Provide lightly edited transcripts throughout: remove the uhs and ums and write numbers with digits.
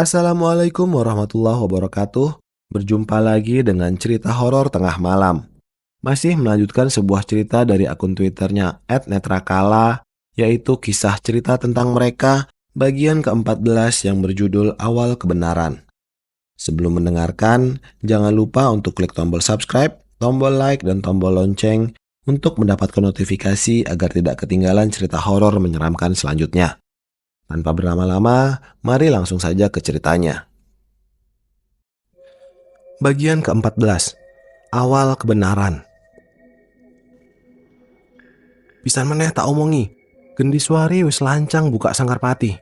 Assalamualaikum warahmatullahi wabarakatuh. Berjumpa lagi dengan cerita horor tengah malam. Masih melanjutkan sebuah cerita dari akun Twitternya @netrakala, yaitu kisah cerita tentang mereka bagian ke-14 yang berjudul Awal Kebenaran. Sebelum mendengarkan, jangan lupa untuk klik tombol subscribe, tombol like, dan tombol lonceng untuk mendapatkan notifikasi agar tidak ketinggalan cerita horor menyeramkan selanjutnya. Tanpa berlama-lama, mari langsung saja ke ceritanya. Bagian ke-14, Awal Kebenaran. Pisan meneh tak omongi, Gendiswari wis lancang buka Sangkarpati.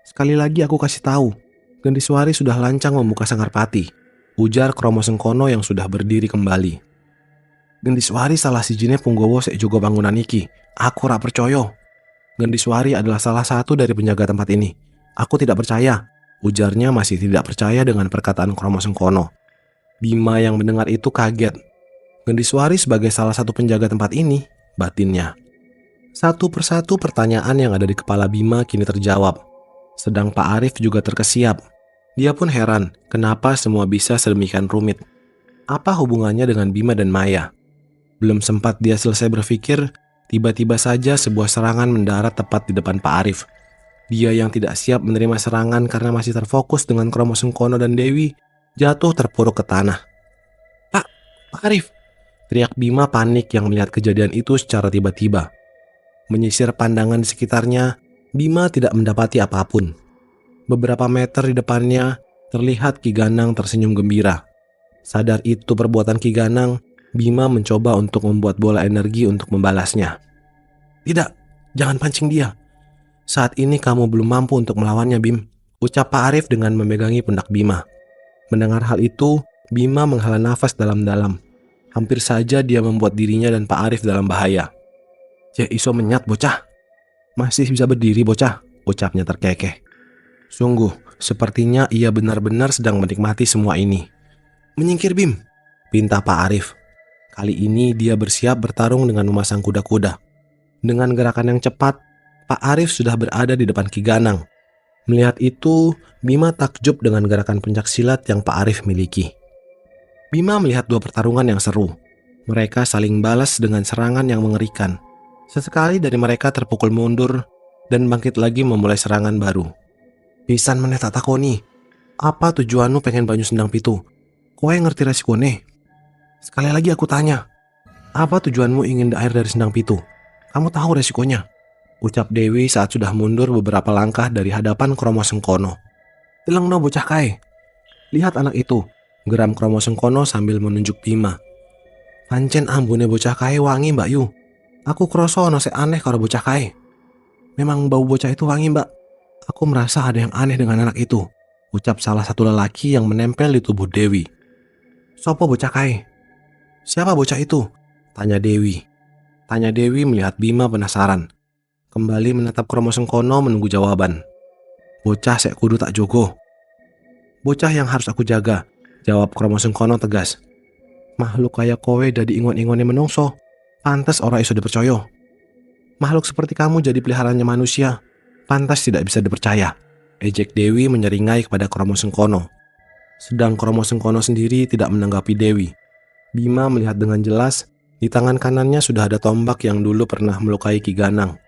Sekali lagi aku kasih tahu, Gendiswari sudah lancang membuka Sangkarpati, ujar Kromo Sengkono yang sudah berdiri kembali. Gendiswari salah sijine punggowo sek jogo bangunan iki, aku rak percaya. Gendiswari adalah salah satu dari penjaga tempat ini. Aku tidak percaya, ujarnya masih tidak percaya dengan perkataan Kromo Sengkono. Bima yang mendengar itu kaget. Gendiswari sebagai salah satu penjaga tempat ini, batinnya. Satu persatu pertanyaan yang ada di kepala Bima kini terjawab. Sedang Pak Arif juga terkesiap. Dia pun heran kenapa semua bisa sedemikian rumit. Apa hubungannya dengan Bima dan Maya? Belum sempat dia selesai berpikir, tiba-tiba saja sebuah serangan mendarat tepat di depan Pak Arif. Dia yang tidak siap menerima serangan karena masih terfokus dengan Kromo Sengkono dan Dewi, jatuh terpuruk ke tanah. Pak Arif! Teriak Bima panik yang melihat kejadian itu secara tiba-tiba. Menyisir pandangan di sekitarnya, Bima tidak mendapati apapun. Beberapa meter di depannya, terlihat Ki Ganang tersenyum gembira. Sadar itu perbuatan Ki Ganang, Bima mencoba untuk membuat bola energi untuk membalasnya. Tidak, jangan pancing dia. Saat ini kamu belum mampu untuk melawannya, Bim, ucap Pak Arif dengan memegangi pundak Bima. Mendengar hal itu, Bima menghela nafas dalam-dalam. Hampir saja dia membuat dirinya dan Pak Arif dalam bahaya. Cek iso menyat bocah. Masih bisa berdiri bocah, ucapnya terkekeh. Sungguh, sepertinya ia benar-benar sedang menikmati semua ini. Menyingkir Bim, pinta Pak Arif. Kali ini dia bersiap bertarung dengan memasang kuda-kuda. Dengan gerakan yang cepat, Pak Arif sudah berada di depan Ki Ganang. Melihat itu, Bima takjub dengan gerakan pencaksilat yang Pak Arif miliki. Bima melihat dua pertarungan yang seru. Mereka saling balas dengan serangan yang mengerikan. Sesekali dari mereka terpukul mundur dan bangkit lagi memulai serangan baru. Pisan meneh tak takoni, apa tujuanmu pengen banyu sendang pitu? Kowe ngerti resikone? Sekali lagi aku tanya, apa tujuanmu ingin air dari sendang pitu? Kamu tahu resikonya? Ucap Dewi saat sudah mundur beberapa langkah dari hadapan Kromo Sengkono. Telengno bocah kae. Lihat anak itu, geram Kromo Sengkono sambil menunjuk Bima. Pancen ambune bocah kae wangi Mbak Yu. Aku kroso ono sek aneh karo bocah kae. Memang bau bocah itu wangi Mbak. Aku merasa ada yang aneh dengan anak itu, ucap salah satu lelaki yang menempel di tubuh Dewi. Sopo bocah kae? Siapa bocah itu? Tanya Dewi. Tanya Dewi melihat Bima penasaran. Kembali menatap Kromo Sengkono menunggu jawaban. Bocah sek kudu tak jogo. Bocah yang harus aku jaga, jawab Kromo Sengkono tegas. Makhluk kaya kowe dadi ingon-ingone menungso, pantas ora iso dipercaya. Makhluk seperti kamu jadi peliharaannya manusia, pantas tidak bisa dipercaya. Ejek Dewi menyeringai kepada Kromo Sengkono. Sedang Kromo Sengkono sendiri tidak menanggapi Dewi. Bima melihat dengan jelas, di tangan kanannya sudah ada tombak yang dulu pernah melukai Ki Ganang.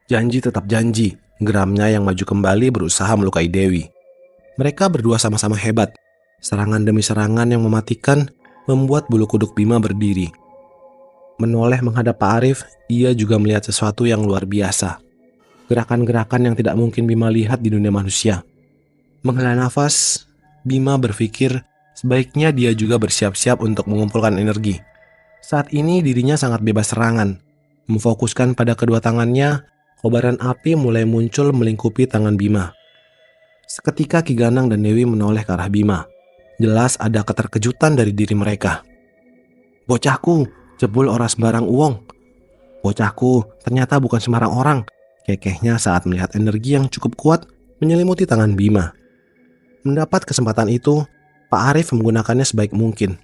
Janji tetap janji, geramnya yang maju kembali berusaha melukai Dewi. Mereka berdua sama-sama hebat. Serangan demi serangan yang mematikan membuat bulu kuduk Bima berdiri. Menoleh menghadap Pak Arif, ia juga melihat sesuatu yang luar biasa. Gerakan-gerakan yang tidak mungkin Bima lihat di dunia manusia. Menghela nafas, Bima berpikir sebaiknya dia juga bersiap-siap untuk mengumpulkan energi. Saat ini dirinya sangat bebas serangan. Memfokuskan pada kedua tangannya, kobaran api mulai muncul melingkupi tangan Bima. Seketika Ki Ganang dan Dewi menoleh ke arah Bima. Jelas ada keterkejutan dari diri mereka. Bocahku, jebul ora sembarang uwong. Bocahku, ternyata bukan sembarang orang, kekehnya saat melihat energi yang cukup kuat menyelimuti tangan Bima. Mendapat kesempatan itu, Pak Arif menggunakannya sebaik mungkin.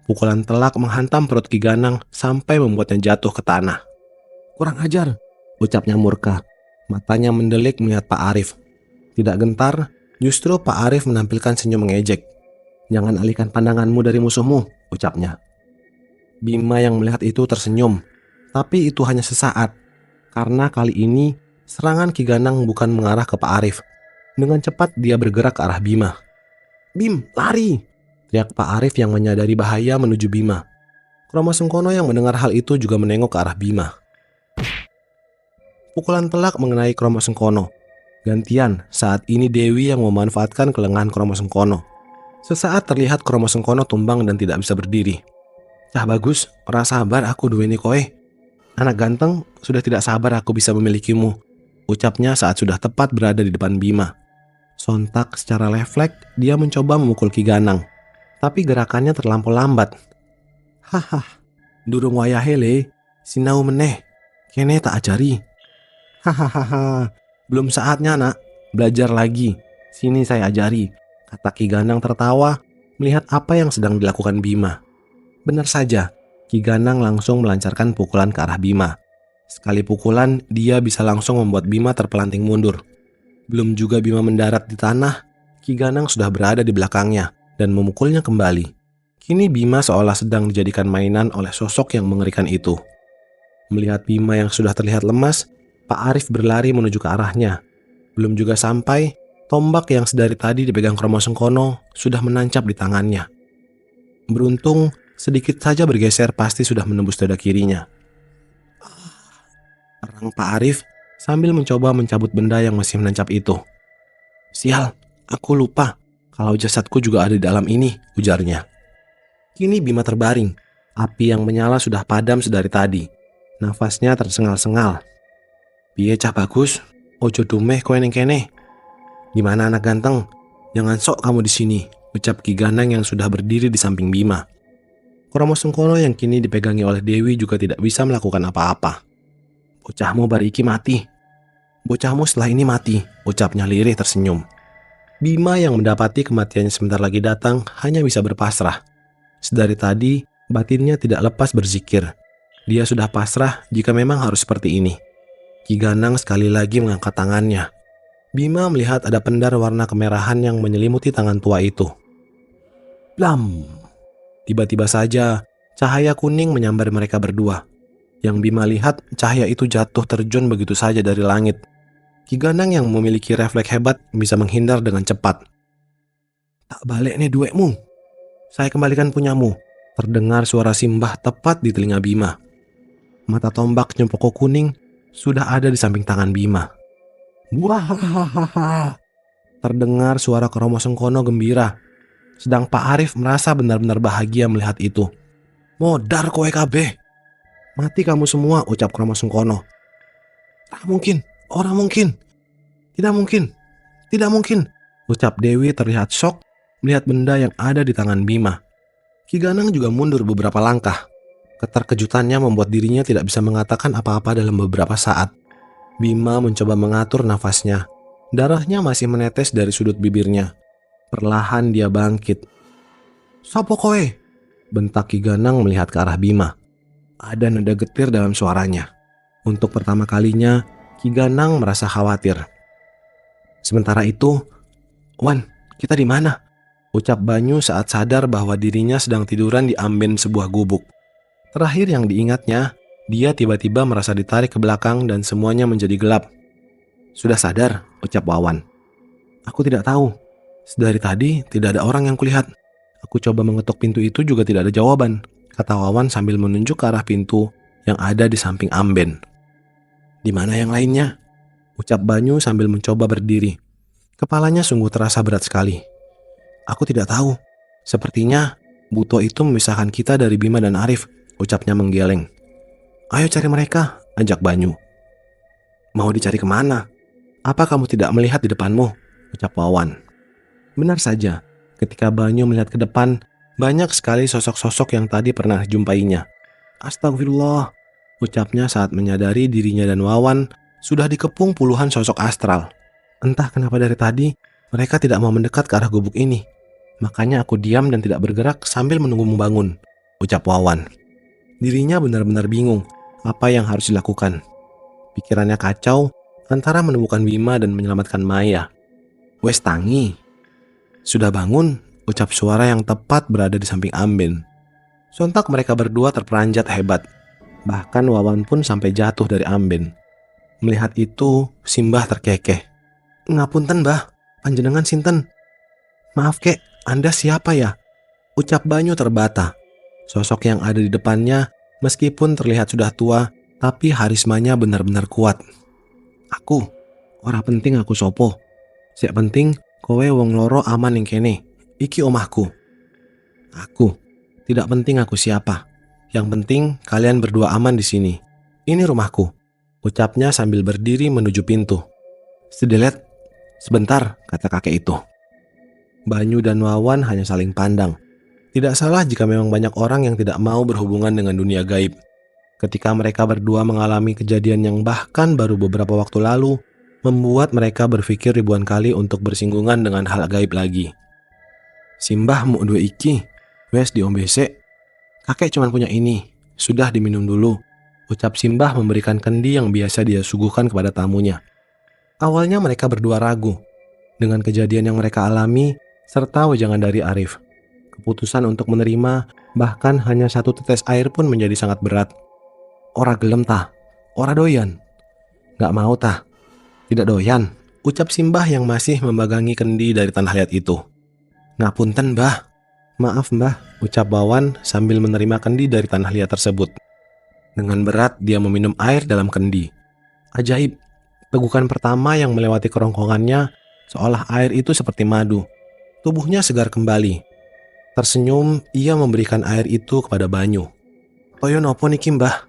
Pukulan telak menghantam perut Ki Ganang sampai membuatnya jatuh ke tanah. Kurang ajar, ucapnya murka. Matanya mendelik melihat Pak Arif. Tidak gentar, Justru Pak Arif menampilkan senyum mengejek. "Jangan alihkan pandanganmu dari musuhmu," ucapnya. Bima yang melihat itu tersenyum, tapi itu hanya sesaat. Karena kali ini serangan Ki Ganang bukan mengarah ke Pak Arif. Dengan cepat dia bergerak ke arah Bima. "Bim, lari!" teriak Pak Arif yang menyadari bahaya menuju Bima. Kromo Sengkono yang mendengar hal itu juga menengok ke arah Bima. Pukulan telak mengenai Kromo Sengkono. Gantian, saat ini Dewi yang memanfaatkan kelengahan Kromo Sengkono. Sesaat terlihat Kromo Sengkono tumbang dan tidak bisa berdiri. "Cah bagus, ora sabar aku duweni kowe. Anak ganteng, sudah tidak sabar aku bisa memilikimu," ucapnya saat sudah tepat berada di depan Bima. Sontak secara refleks dia mencoba memukul Ki Ganang, tapi gerakannya terlampau lambat. "Haha, durung wayahe le, sinau meneh, kene tak ajari." "Hahaha, belum saatnya nak, belajar lagi, sini saya ajari," kata Ki Ganang tertawa melihat apa yang sedang dilakukan Bima. Benar saja, Ki Ganang langsung melancarkan pukulan ke arah Bima. Sekali pukulan, dia bisa langsung membuat Bima terpelanting mundur. Belum juga Bima mendarat di tanah, Ki Ganang sudah berada di belakangnya dan memukulnya kembali. Kini Bima seolah sedang dijadikan mainan oleh sosok yang mengerikan itu. Melihat Bima yang sudah terlihat lemas, Pak Arif berlari menuju ke arahnya. Belum juga sampai, tombak yang sedari tadi dipegang Kromo Sengkono sudah menancap di tangannya. Beruntung, sedikit saja bergeser pasti sudah menembus dada kirinya. Erang Pak Arif sambil mencoba mencabut benda yang masih menancap itu. "Sial, aku lupa kalau jasadku juga ada di dalam ini," ujarnya. Kini Bima terbaring. Api yang menyala sudah padam sedari tadi. Nafasnya tersengal-sengal. "Piye cah bagus, ojo dumeh kowe ning kene. Gimana anak ganteng? Jangan sok kamu di sini," ucap Ki Ganang yang sudah berdiri di samping Bima. Kromo Sengkono yang kini dipegangi oleh Dewi juga tidak bisa melakukan apa-apa. "Bocahmu bari iki mati. Bocahmu setelah ini mati," ucapnya lirih tersenyum. Bima yang mendapati kematiannya sebentar lagi datang hanya bisa berpasrah. Sedari tadi, batinnya tidak lepas berzikir. Dia sudah pasrah jika memang harus seperti ini. Ki Ganang sekali lagi mengangkat tangannya. Bima melihat ada pendar warna kemerahan yang menyelimuti tangan tua itu. Blam! Tiba-tiba saja, cahaya kuning menyambar mereka berdua. Yang Bima lihat, cahaya itu jatuh terjun begitu saja dari langit. Ki Ganang yang memiliki refleks hebat bisa menghindar dengan cepat. "Tak balik nih duekmu. Saya kembalikan punyamu," terdengar suara simbah tepat di telinga Bima. Mata tombak Nyempoko kuning sudah ada di samping tangan Bima. "Wah!" terdengar suara Kromo Sengkono gembira. Sedang Pak Arif merasa benar-benar bahagia melihat itu. "Modar kowe kabeh. Mati kamu semua," ucap Kromo Sengkono. Orang mungkin. Tidak mungkin. Tidak mungkin," ucap Dewi terlihat syok melihat benda yang ada di tangan Bima. Ki Ganang juga mundur beberapa langkah. Keterkejutannya membuat dirinya tidak bisa mengatakan apa-apa dalam beberapa saat. Bima mencoba mengatur nafasnya. Darahnya masih menetes dari sudut bibirnya. Perlahan dia bangkit. "Sopo kowe?" bentak Ki Ganang melihat ke arah Bima. Ada nada getir dalam suaranya. Untuk pertama kalinya, Ki Ganang merasa khawatir. Sementara itu, "Wan, kita di mana?" ucap Banyu saat sadar bahwa dirinya sedang tiduran di amben sebuah gubuk. Terakhir yang diingatnya, dia tiba-tiba merasa ditarik ke belakang dan semuanya menjadi gelap. "Sudah sadar?" ucap Wawan. "Aku tidak tahu. Sedari tadi tidak ada orang yang kulihat. Aku coba mengetuk pintu itu juga tidak ada jawaban," kata Wawan sambil menunjuk ke arah pintu yang ada di samping amben. "Di mana yang lainnya?" ucap Banyu sambil mencoba berdiri. Kepalanya sungguh terasa berat sekali. "Aku tidak tahu. Sepertinya Buto itu memisahkan kita dari Bima dan Arif," ucapnya menggeleng. "Ayo cari mereka," ajak Banyu. "Mau dicari kemana? Apa kamu tidak melihat di depanmu?" ucap Wawan. Benar saja, ketika Banyu melihat ke depan, banyak sekali sosok-sosok yang tadi pernah jumpainya. "Astagfirullah," ucapnya saat menyadari dirinya dan Wawan sudah dikepung puluhan sosok astral. "Entah kenapa dari tadi, mereka tidak mau mendekat ke arah gubuk ini. Makanya aku diam dan tidak bergerak sambil menunggumu bangun," ucap Wawan. Dirinya benar-benar bingung apa yang harus dilakukan. Pikirannya kacau antara menemukan Bima dan menyelamatkan Maya. Wes tangi. Sudah bangun, ucap suara yang tepat berada di samping Amben. Sontak mereka berdua terperanjat hebat. Bahkan Wawan pun sampai jatuh dari Amben. Melihat itu, Simbah terkekeh. Ngapunten, Mbah. Panjenengan sinten? Maaf, Kek. Anda siapa ya? Ucap Banyu terbata. Sosok yang ada di depannya, meskipun terlihat sudah tua, tapi harismanya benar-benar kuat. Aku. Ora penting aku sopo. Sek penting, kowe wong loro aman ning kene. Iki omahku. Aku. Tidak penting aku siapa. Yang penting kalian berdua aman di sini. Ini rumahku. Ucapnya sambil berdiri menuju pintu. Sedelet. Sebentar, kata kakek itu. Banyu dan Wawan hanya saling pandang. Tidak salah jika memang banyak orang yang tidak mau berhubungan dengan dunia gaib. Ketika mereka berdua mengalami kejadian yang bahkan baru beberapa waktu lalu, membuat mereka berpikir ribuan kali untuk bersinggungan dengan hal gaib lagi. Simbah mau dua iki, wes diombe sek. Kakek cuma punya ini, sudah diminum dulu. Ucap Simbah memberikan kendi yang biasa dia suguhkan kepada tamunya. Awalnya mereka berdua ragu dengan kejadian yang mereka alami serta wejangan dari Arif. Keputusan untuk menerima bahkan hanya satu tetes air pun menjadi sangat berat. Ora gelem tah, ora doyan. Gak mau tah. Tidak doyan, ucap Simbah yang masih memegangi kendi dari tanah liat itu. Ngapunten, Mbah. Maaf, Mbah, ucap Wawan sambil menerima kendi dari tanah liat tersebut. Dengan berat dia meminum air dalam kendi. Ajaib, tegukan pertama yang melewati kerongkongannya seolah air itu seperti madu. Tubuhnya segar kembali. Tersenyum, ia memberikan air itu kepada Banyu. Toyo nopo niki, Mbah?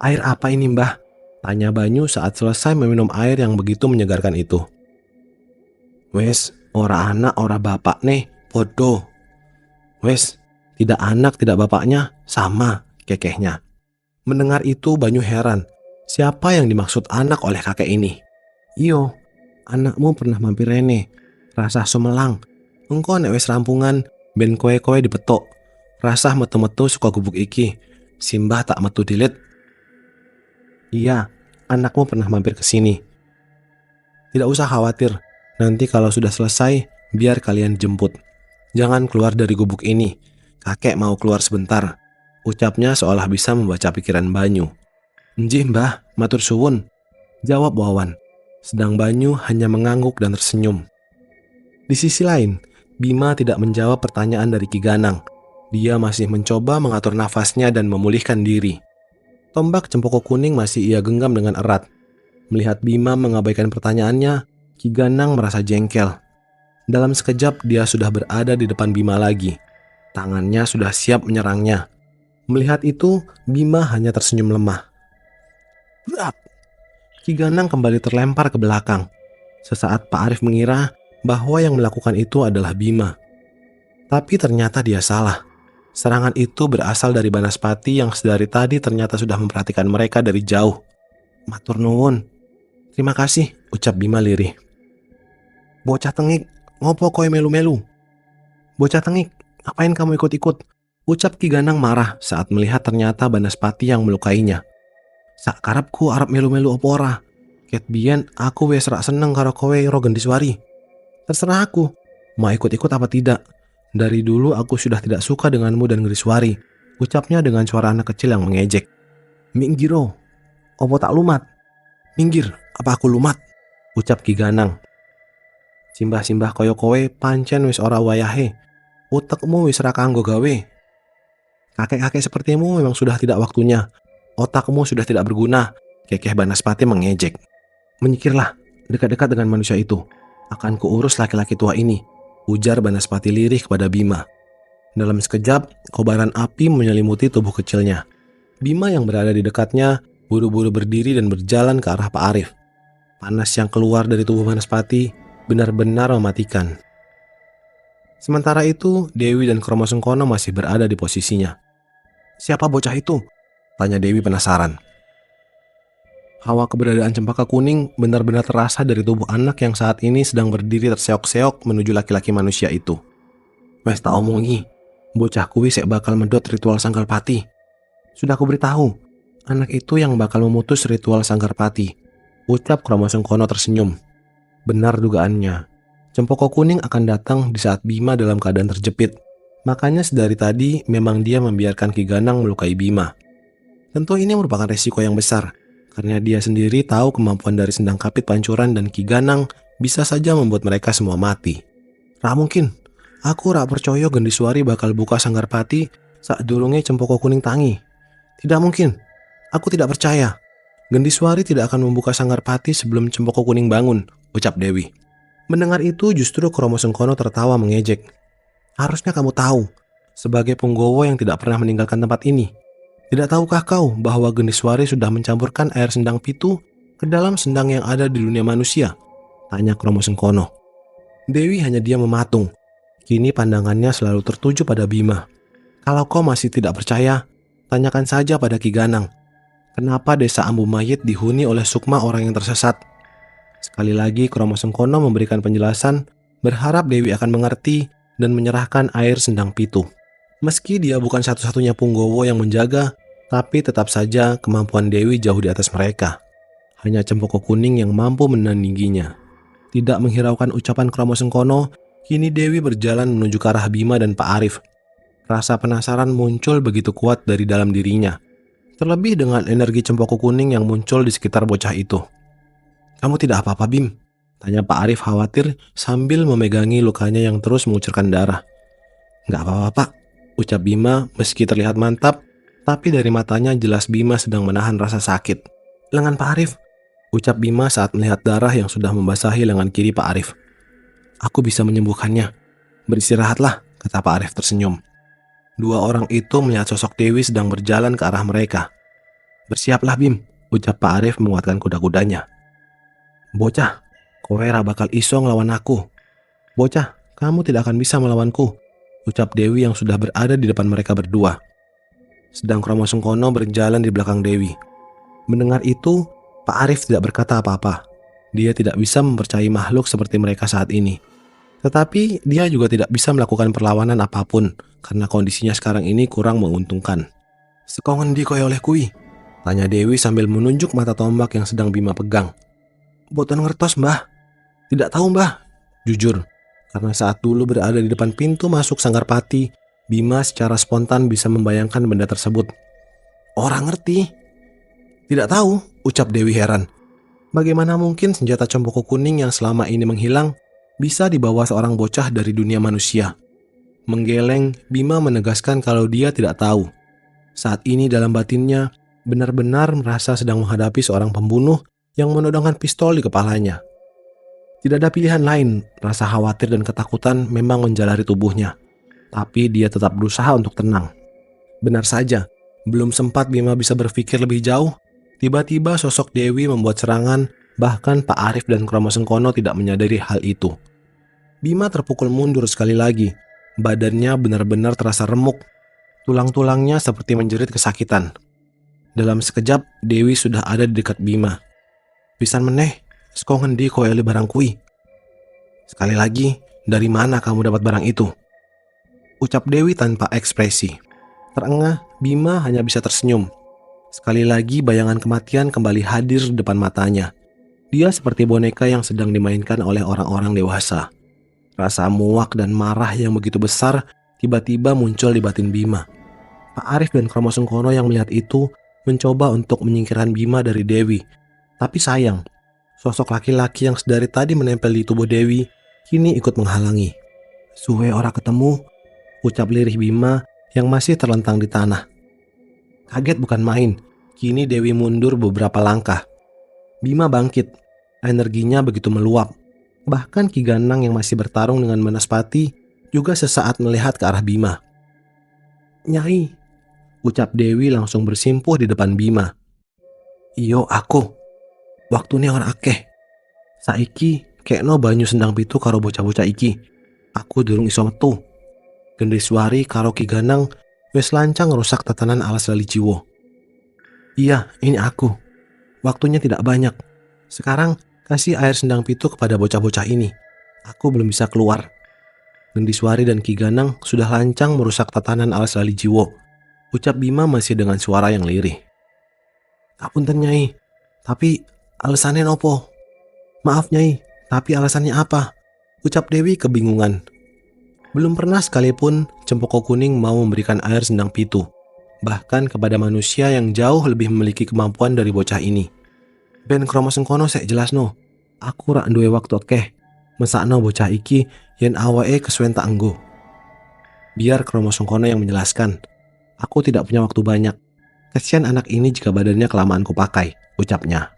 Air apa ini, Mbah? Tanya Banyu saat selesai meminum air yang begitu menyegarkan itu. Wes, ora anak ora bapak nih, podo. Wes, tidak anak tidak bapaknya, sama, kekehnya. Mendengar itu Banyu heran, siapa yang dimaksud anak oleh kakek ini? Iyo, anakmu pernah mampir rene, rasah sumelang. Engkau nek wes rampungan, ben kowe-kowe dipetok. Rasah metu-metu suka gubuk iki, Simbah tak metu dilit. Iya, anakmu pernah mampir ke sini. Tidak usah khawatir, nanti kalau sudah selesai, biar kalian jemput. Jangan keluar dari gubuk ini, kakek mau keluar sebentar. Ucapnya seolah bisa membaca pikiran Banyu. Njih, Mbah, matur suwun, jawab Wawan. Sedang Banyu hanya mengangguk dan tersenyum. Di sisi lain, Bima tidak menjawab pertanyaan dari Ki Ganang. Dia masih mencoba mengatur nafasnya dan memulihkan diri. Tombak cempoko kuning masih ia genggam dengan erat. Melihat Bima mengabaikan pertanyaannya, Ki Ganang merasa jengkel. Dalam sekejap dia sudah berada di depan Bima lagi. Tangannya sudah siap menyerangnya. Melihat itu, Bima hanya tersenyum lemah. Berat! Ki Ganang kembali terlempar ke belakang. Sesaat Pak Arif mengira bahwa yang melakukan itu adalah Bima. Tapi ternyata dia salah. Serangan itu berasal dari Banaspati yang sedari tadi ternyata sudah memperhatikan mereka dari jauh. Matur nuwun. Terima kasih, ucap Bima lirih. Bocah tengik, ngopo kowe melu-melu? Bocah tengik, ngapain kamu ikut-ikut? Ucap Ki Ganang marah saat melihat ternyata Banaspati yang melukainya. Sak karepku arep melu-melu opo ora? Ket biyen aku wes rak seneng karo kowe ro Gendhiswari. Terserah aku, mau ikut-ikut apa tidak. Dari dulu aku sudah tidak suka denganmu dan Gendhiswari, ucapnya dengan suara anak kecil yang mengejek. Minggiro, opo tak lumat? Minggir, apa aku lumat? Ucap Ki Ganang. Simbah-simbah koyo kowe pancen wis ora wayahe. Utekmu wis ra kanggo gawe. Kakek-kakek sepertimu memang sudah tidak waktunya. Otakmu sudah tidak berguna, kekeh Banaspati mengejek. Menyikirlah, dekat-dekat dengan manusia itu. Akan kuurus laki-laki tua ini, ujar Banaspati lirih kepada Bima. Dalam sekejap, kobaran api menyelimuti tubuh kecilnya. Bima yang berada di dekatnya buru-buru berdiri dan berjalan ke arah Pak Arif. Panas yang keluar dari tubuh Banaspati benar-benar mematikan. Sementara itu, Dewi dan Kromo Sengkono masih berada di posisinya. Siapa bocah itu? Tanya Dewi penasaran. Hawa keberadaan cempaka kuning benar-benar terasa dari tubuh anak yang saat ini sedang berdiri terseok-seok menuju laki-laki manusia itu. Wes tak omongi, bocah kuwi sek bakal medot ritual Sanggar Pati. Sudah aku beritahu, anak itu yang bakal memutus ritual Sanggar Pati. Ucap Kromo Sengkono tersenyum. Benar dugaannya. Cempoko kuning akan datang di saat Bima dalam keadaan terjepit. Makanya sedari tadi memang dia membiarkan Ki Ganang melukai Bima. Tentu ini merupakan resiko yang besar, karena dia sendiri tahu kemampuan dari Sendang Kapit Pancuran dan Ki Ganang bisa saja membuat mereka semua mati. Ra mungkin, aku rak percaya Gendiswari bakal buka Sanggarpati saat durunge Cempoko Kuning tangi. Tidak mungkin, aku tidak percaya. Gendiswari tidak akan membuka Sanggarpati sebelum Cempoko Kuning bangun, ucap Dewi. Mendengar itu justru Kromo Sengkono tertawa mengejek. Harusnya kamu tahu, sebagai punggowo yang tidak pernah meninggalkan tempat ini. Tidak tahukah kau bahwa Gendiswari sudah mencampurkan air sendang pitu ke dalam sendang yang ada di dunia manusia? Tanya Kromo Sengkono. Dewi hanya diam mematung. Kini pandangannya selalu tertuju pada Bima. Kalau kau masih tidak percaya, tanyakan saja pada Ki Ganang. Kenapa desa Ambu Mayit dihuni oleh Sukma orang yang tersesat? Sekali lagi Kromo Sengkono memberikan penjelasan, berharap Dewi akan mengerti dan menyerahkan air sendang pitu. Meski dia bukan satu-satunya punggowo yang menjaga, tapi tetap saja kemampuan Dewi jauh di atas mereka. Hanya Cempoko Kuning yang mampu menandinginya. Tidak menghiraukan ucapan Kromo Sengkono, kini Dewi berjalan menuju ke arah Bima dan Pak Arif. Rasa penasaran muncul begitu kuat dari dalam dirinya. Terlebih dengan energi Cempoko Kuning yang muncul di sekitar bocah itu. Kamu tidak apa-apa, Bim? Tanya Pak Arif khawatir sambil memegangi lukanya yang terus mengucurkan darah. Nggak apa-apa, Pak, ucap Bima meski terlihat mantap, tapi dari matanya jelas Bima sedang menahan rasa sakit. Lengan Pak Arif, ucap Bima saat melihat darah yang sudah membasahi lengan kiri Pak Arif. Aku bisa menyembuhkannya. Beristirahatlah, kata Pak Arif tersenyum. Dua orang itu melihat sosok Dewi sedang berjalan ke arah mereka. Bersiaplah Bim, ucap Pak Arif menguatkan kuda-kudanya. Bocah, kowe ra bakal iso ngelawan aku. Bocah, kamu tidak akan bisa melawanku, ucap Dewi yang sudah berada di depan mereka berdua. Sedang Kromo Sengkono berjalan di belakang Dewi. Mendengar itu, Pak Arif tidak berkata apa-apa. Dia tidak bisa mempercayai makhluk seperti mereka saat ini. Tetapi dia juga tidak bisa melakukan perlawanan apapun karena kondisinya sekarang ini kurang menguntungkan. Sekongen di koyo oleh kui? Tanya Dewi sambil menunjuk mata tombak yang sedang Bima pegang. Boten ngertos mbah. Tidak tahu mbah. Jujur, karena saat dulu berada di depan pintu masuk Sanggarpati, Bima secara spontan bisa membayangkan benda tersebut. Orang ngerti? Tidak tahu, ucap Dewi heran. Bagaimana mungkin senjata Cempoko Kuning yang selama ini menghilang bisa dibawa seorang bocah dari dunia manusia? Menggeleng, Bima menegaskan kalau dia tidak tahu. Saat ini dalam batinnya, benar-benar merasa sedang menghadapi seorang pembunuh yang menodongkan pistol di kepalanya. Tidak ada pilihan lain, rasa khawatir dan ketakutan memang menjalari tubuhnya. Tapi dia tetap berusaha untuk tenang. Benar saja, belum sempat Bima bisa berpikir lebih jauh, tiba-tiba sosok Dewi membuat serangan, bahkan Pak Arif dan Kromo Sengkono tidak menyadari hal itu. Bima terpukul mundur sekali lagi, badannya benar-benar terasa remuk, tulang-tulangnya seperti menjerit kesakitan. Dalam sekejap, Dewi sudah ada di dekat Bima. Pisan meneh, seko ngendi kowe eli barang kui? Sekali lagi, dari mana kamu dapat barang itu? Ucap Dewi tanpa ekspresi. Terengah, Bima hanya bisa tersenyum. Sekali lagi bayangan kematian kembali hadir di depan matanya. Dia seperti boneka yang sedang dimainkan oleh orang-orang dewasa. Rasa muak dan marah yang begitu besar tiba-tiba muncul di batin Bima. Pak Arif dan Kromo Sengkono yang melihat itu mencoba untuk menyingkirkan Bima dari Dewi. Tapi sayang, sosok laki-laki yang sedari tadi menempel di tubuh Dewi kini ikut menghalangi. Suwe ora ketemu, ucap lirih Bima yang masih terlentang di tanah. Kaget bukan main, kini Dewi mundur beberapa langkah. Bima bangkit, energinya begitu meluap. Bahkan Ki Ganang yang masih bertarung dengan Manaspati juga sesaat melihat ke arah Bima. Nyai, ucap Dewi langsung bersimpuh di depan Bima. Iyo aku, waktunya ora akeh. Saiki kekno banyu sendang pitu karo bocah-bocah iki. Aku durung iso metu. Gendiswari karo Ki Ganang wis lancang rusak tatanan alas lali jiwo. Iya, ini aku. Waktunya tidak banyak. Sekarang kasih air sendang pitu kepada bocah-bocah ini. Aku belum bisa keluar. Gendiswari dan Ki Ganang sudah lancang merusak tatanan alas lali jiwo. Ucap Bima masih dengan suara yang lirih. Apunten Nyai, tapi alasannya nopo? Maaf Nyai, tapi alasannya apa? Ucap Dewi kebingungan. Belum pernah sekalipun Cempoko Kuning mau memberikan air sendang pitu, bahkan kepada manusia yang jauh lebih memiliki kemampuan dari bocah ini. Ben kromo sengkono sek jelas no. Aku rak duwe waktu akeh. Mesakno bocah iki yen awake kesuwen tak enggo. Biar kromo sengkono yang menjelaskan. Aku tidak punya waktu banyak. Kasihan anak ini jika badannya kelamaan kupakai, ucapnya.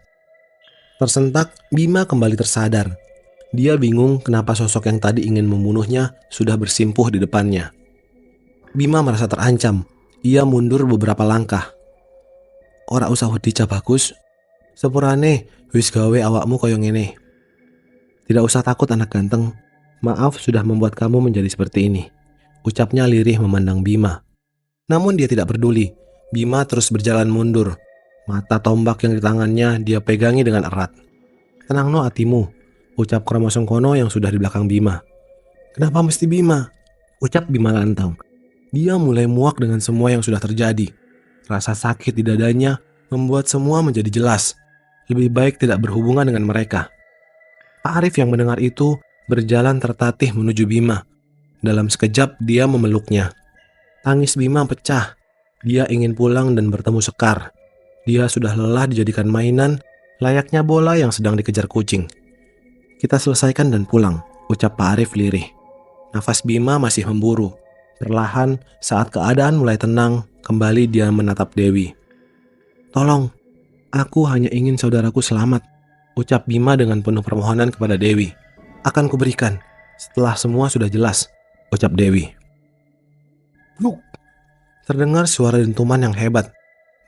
Tersentak, Bima kembali tersadar. Dia bingung kenapa sosok yang tadi ingin membunuhnya sudah bersimpuh di depannya. Bima merasa terancam. Ia mundur beberapa langkah. Ora usah wedi Cah Bagus. Sepurane wis gawe awakmu koyo ngene. Tidak usah takut anak ganteng. Maaf sudah membuat kamu menjadi seperti ini, ucapnya lirih memandang Bima. Namun dia tidak peduli. Bima terus berjalan mundur. Mata tombak yang di tangannya dia pegangi dengan erat. Tenang no atimu, ucap kromo sengkono yang sudah di belakang Bima. Kenapa mesti Bima? Ucap Bima lantang. Dia mulai muak dengan semua yang sudah terjadi. Rasa sakit di dadanya membuat semua menjadi jelas. Lebih baik tidak berhubungan dengan mereka. Pak Arif yang mendengar itu berjalan tertatih menuju Bima. Dalam sekejap dia memeluknya. Tangis Bima pecah. Dia ingin pulang dan bertemu Sekar. Dia sudah lelah dijadikan mainan, layaknya bola yang sedang dikejar kucing. Kita selesaikan dan pulang, ucap Pak Arif lirih. Nafas Bima masih memburu. Perlahan, saat keadaan mulai tenang, kembali dia menatap Dewi. Tolong, aku hanya ingin saudaraku selamat, ucap Bima dengan penuh permohonan kepada Dewi. Akan kuberikan, setelah semua sudah jelas, ucap Dewi. Bluk! Terdengar suara dentuman yang hebat.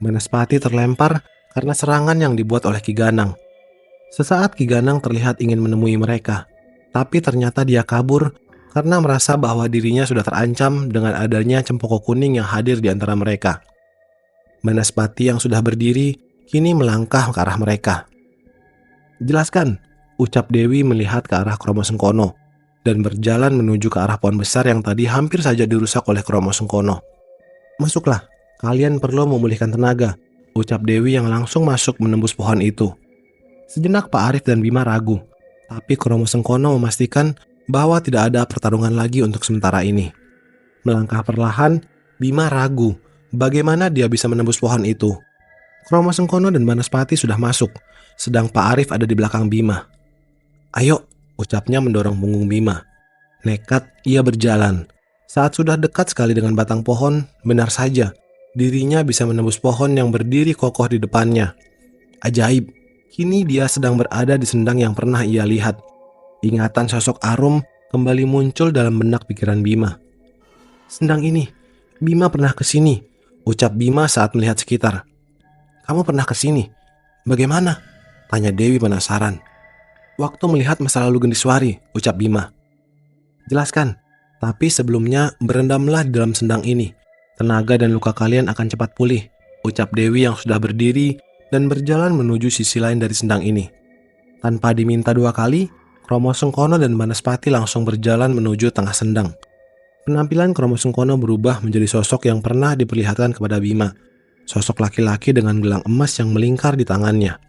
Banaspati terlempar karena serangan yang dibuat oleh Ki Ganang. Sesaat Ki Ganang terlihat ingin menemui mereka, tapi ternyata dia kabur karena merasa bahwa dirinya sudah terancam dengan adanya Cempoko Kuning yang hadir di antara mereka. Banaspati yang sudah berdiri kini melangkah ke arah mereka. Jelaskan, ucap Dewi melihat ke arah Kromo Sengkono dan berjalan menuju ke arah pohon besar yang tadi hampir saja dirusak oleh Kromo Sengkono. Masuklah, kalian perlu memulihkan tenaga, ucap Dewi yang langsung masuk menembus pohon itu. Sejenak Pak Arif dan Bima ragu, tapi Kromo Sengkono memastikan bahwa tidak ada pertarungan lagi untuk sementara ini. Melangkah perlahan, Bima ragu bagaimana dia bisa menembus pohon itu. Kromo Sengkono dan Banaspati sudah masuk, sedang Pak Arif ada di belakang Bima. Ayo, ucapnya mendorong punggung Bima. Nekat ia berjalan. Saat sudah dekat sekali dengan batang pohon, benar saja, dirinya bisa menembus pohon yang berdiri kokoh di depannya. Ajaib, kini dia sedang berada di sendang yang pernah ia lihat. Ingatan sosok Arum kembali muncul dalam benak pikiran Bima. Sendang ini, Bima pernah ke sini, ucap Bima saat melihat sekitar. Kamu pernah ke sini? Bagaimana? Tanya Dewi penasaran. Waktu melihat masa lalu Gendiswari, ucap Bima. Jelaskan. Tapi sebelumnya berendamlah di dalam sendang ini. Tenaga dan luka kalian akan cepat pulih, ucap Dewi yang sudah berdiri dan berjalan menuju sisi lain dari sendang ini. Tanpa diminta 2 kali, Kromo Sengkono dan Banaspati langsung berjalan menuju tengah sendang. Penampilan Kromo Sengkono berubah menjadi sosok yang pernah diperlihatkan kepada Bima. Sosok laki-laki dengan gelang emas yang melingkar di tangannya.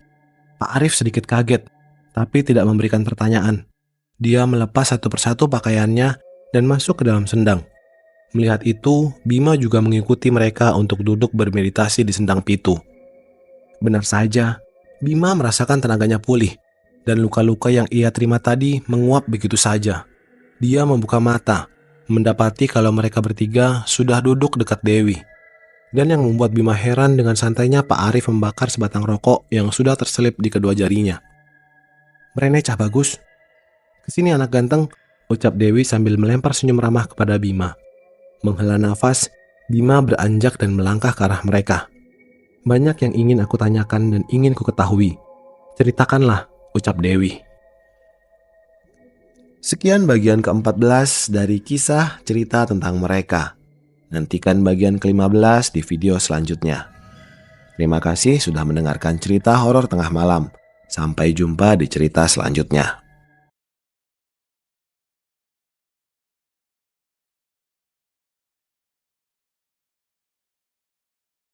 Pak Arif sedikit kaget, tapi tidak memberikan pertanyaan. Dia melepas satu persatu pakaiannya dan masuk ke dalam sendang. Melihat itu, Bima juga mengikuti mereka untuk duduk bermeditasi di sendang pitu. Benar saja, Bima merasakan tenaganya pulih, dan luka-luka yang ia terima tadi menguap begitu saja. Dia membuka mata, mendapati kalau mereka bertiga sudah duduk dekat Dewi. Dan yang membuat Bima heran dengan santainya Pak Arif membakar sebatang rokok yang sudah terselip di kedua jarinya. Merene Cah Bagus. Kesini anak ganteng, ucap Dewi sambil melempar senyum ramah kepada Bima. Menghela nafas, Bima beranjak dan melangkah ke arah mereka. Banyak yang ingin aku tanyakan dan ingin ku ketahui. Ceritakanlah, ucap Dewi. Sekian bagian ke-14 dari kisah cerita tentang mereka. Nantikan bagian ke-15 di video selanjutnya. Terima kasih sudah mendengarkan cerita horor tengah malam. Sampai jumpa di cerita selanjutnya.